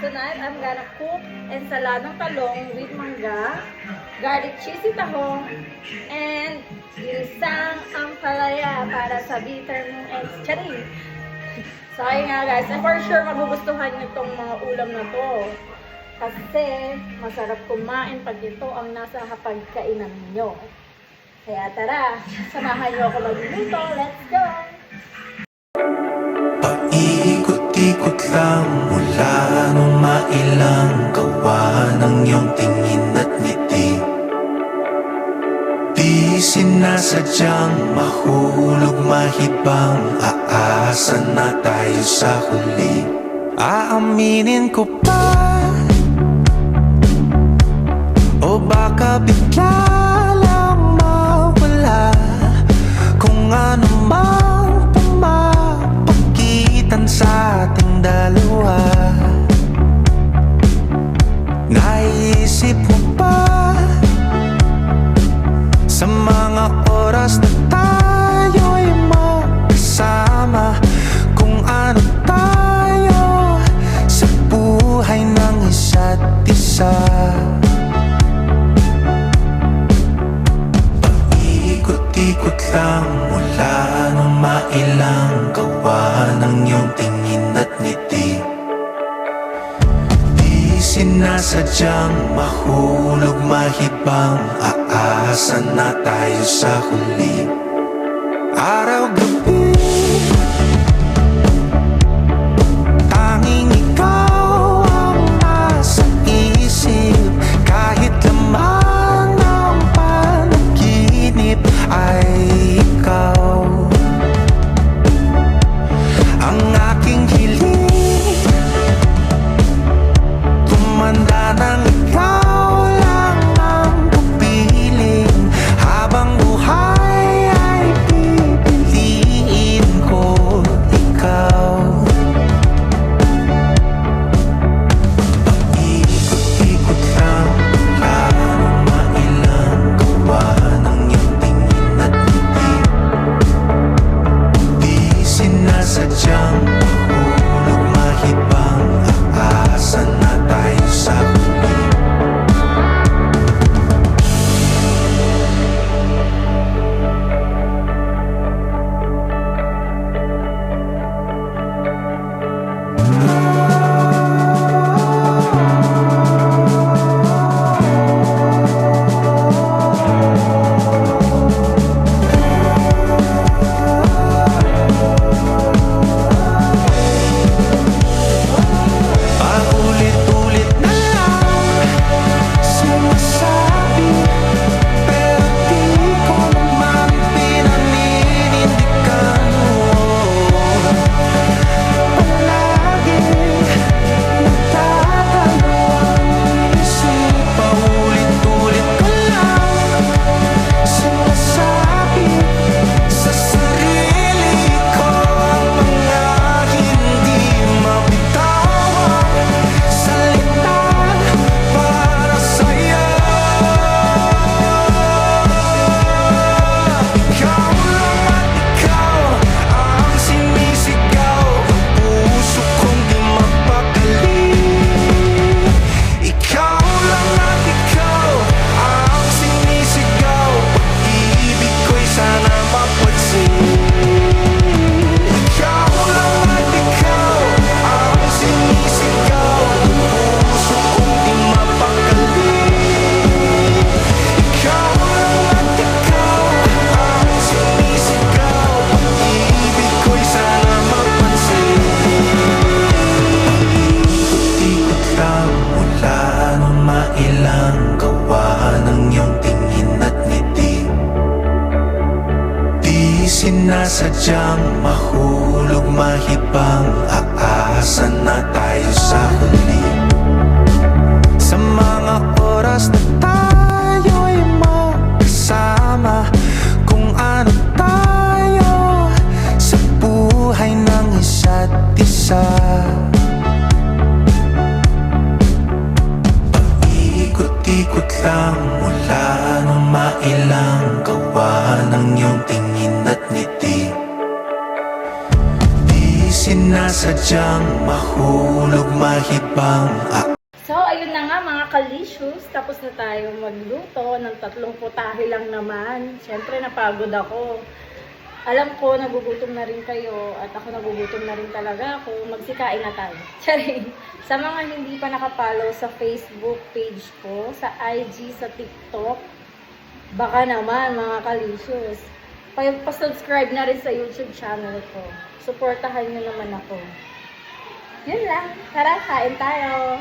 Tonight, I'm gonna cook ensaladang talong with mangga, garlic cheesy tahong, and ginisang ampalaya para sa bitter mong eggs. Charing! So, ayun nga guys, and for sure magugustuhan nyo itong mga ulam na to. Kasi masarap kumain pag ito ang nasa hapagkainan ninyo. Kaya tara, samahan nyo ako magluluto. Let's go! Paikot-ikot lang mula nung mailang gawa ng iyong tingin at ngiti. Di sinasadyang mahulog mahibang, aasa na tayo sa huli. Aaminin ko pa, o baka bigla lang mawala kung ano mang pumapagitan sa ating dalawa. Naisip mo ba sa mga oras na tayo'y magkasama, kung ano tayo sa buhay ng isa't isa? Paikot-ikot lang mula nung mailang gawa ng iyong tingin at ngiti. Di sinasadyang mahulog mahibang, aasa na tayo sa huli. Araw-gabi tanging ikaw ang nasa isip, kahit lamang ang panaginip ay ikaw. Ang aking hiling, tumanda ng ikaw lang ang kapiling, habang buhay ay pipiliin ko ikaw. Paikot-ikot lang mula nung mailang gawa ng iyong tingin at ngiti. Di sinasadyang mahulog mahibang, aasa na tayo sa huli. Paulit-ulit na lang sinasabi, pero di ko naman pinaninindigan mo. Palagi nagtatalo ang isip, paulit-ulit ko lang sinasabi sa sarili ko ang mga hindi mabitawang salita para sa'yo. Ikaw lang at ikaw ang sinisigaw ng puso kong di mapakali. Ikaw lang at ikaw ang sinisigaw, pag-ibig ko'y sana mapansin. Ikaw lang at ikaw ang sinisigaw ng puso kong di mapakali. Ikaw lang at ikaw ang sinisigaw, pag-ibig ko'y sana mapansin. Ikot-ikot lang mula nung mailang gawa ng iyong tingin at ngiti. Di sinasadyang mahulog mahibang, aasa na tayo sa huli. Sa mga oras na tayo'y magkasama, kung ano tayo sa buhay ng isa't isa. Paikot-ikot lang mula nung mailang gawa ng iyong tingin at ngiti. Di sinasadyang mahulog kahit bang So, ayun na nga mga kalicious. Tapos na tayo magluto ng 3 putahe lang naman. Siyempre, napagod ako. Alam ko, nagugutom na rin kayo. At ako nagugutom na rin talaga ako. Magsikain na tayo. Charing. Sa mga hindi pa nakapollow sa Facebook page ko, sa IG, sa TikTok, baka naman mga kalicious. Pa-subscribe na rin sa YouTube channel ko. Suportahan nyo naman ako. Yun lang. Tara, kain tayo.